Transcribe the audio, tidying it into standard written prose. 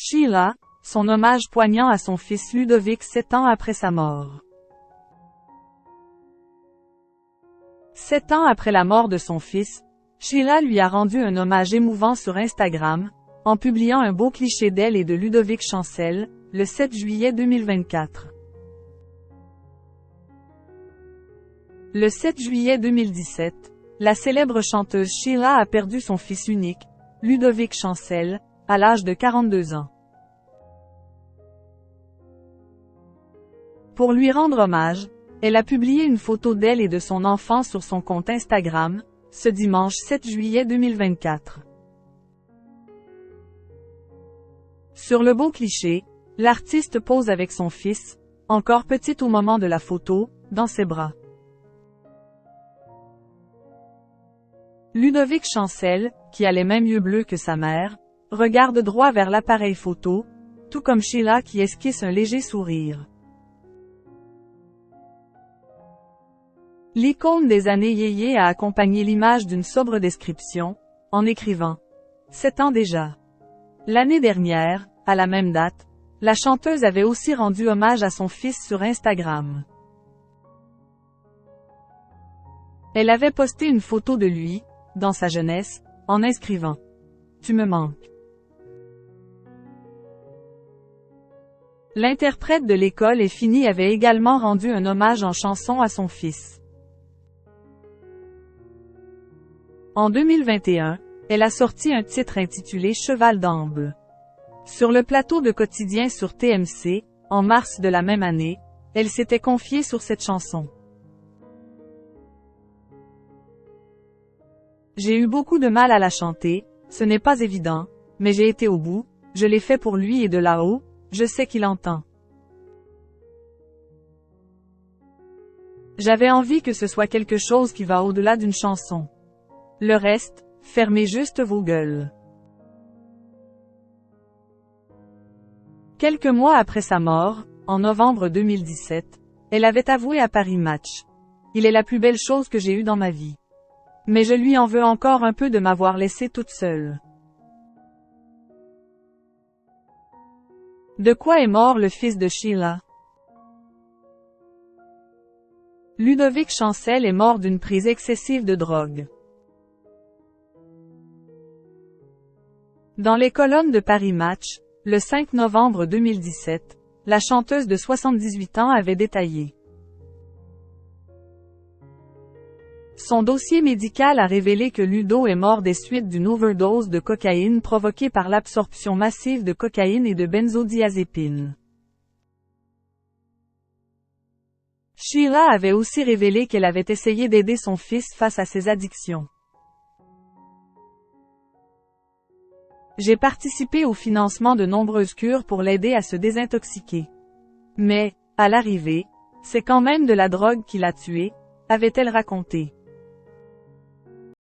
Sheila, son hommage poignant à son fils Ludovic 7 ans après sa mort. 7 ans après la mort de son fils, Sheila lui a rendu un hommage émouvant sur Instagram, en publiant un beau cliché d'elle et de Ludovic Chancel, le 7 juillet 2024. Le 7 juillet 2017, la célèbre chanteuse Sheila a perdu son fils unique, Ludovic Chancel, à l'âge de 42 ans. Pour lui rendre hommage, elle a publié une photo d'elle et de son enfant sur son compte Instagram, ce dimanche 7 juillet 2024. Sur le beau cliché, l'artiste pose avec son fils, encore petit au moment de la photo, dans ses bras. Ludovic Chancel, qui a les mêmes yeux bleus que sa mère, regarde droit vers l'appareil photo, tout comme Sheila qui esquisse un léger sourire. L'icône des années yéyé a accompagné l'image d'une sobre description, en écrivant « 7 ans déjà ». L'année dernière, à la même date, la chanteuse avait aussi rendu hommage à son fils sur Instagram. Elle avait posté une photo de lui, dans sa jeunesse, en inscrivant « Tu me manques ». L'interprète de l'école est finie avait également rendu un hommage en chanson à son fils. En 2021, elle a sorti un titre intitulé Cheval d'Amble. Sur le plateau de Quotidien sur TMC, en mars de la même année, elle s'était confiée sur cette chanson. J'ai eu beaucoup de mal à la chanter, ce n'est pas évident, mais j'ai été au bout, je l'ai fait pour lui et de là-haut, je sais qu'il entend. J'avais envie que ce soit quelque chose qui va au-delà d'une chanson. Le reste, fermez juste vos gueules. Quelques mois après sa mort, en novembre 2017, elle avait avoué à Paris Match. Il est la plus belle chose que j'ai eue dans ma vie. Mais je lui en veux encore un peu de m'avoir laissée toute seule. De quoi est mort le fils de Sheila? Ludovic Chancel est mort d'une prise excessive de drogue. Dans les colonnes de Paris Match, le 5 novembre 2017, la chanteuse de 78 ans avait détaillé. Son dossier médical a révélé que Ludo est mort des suites d'une overdose de cocaïne provoquée par l'absorption massive de cocaïne et de benzodiazépines. Sheila avait aussi révélé qu'elle avait essayé d'aider son fils face à ses addictions. J'ai participé au financement de nombreuses cures pour l'aider à se désintoxiquer. Mais, à l'arrivée, c'est quand même de la drogue qui l'a tué, avait-elle raconté.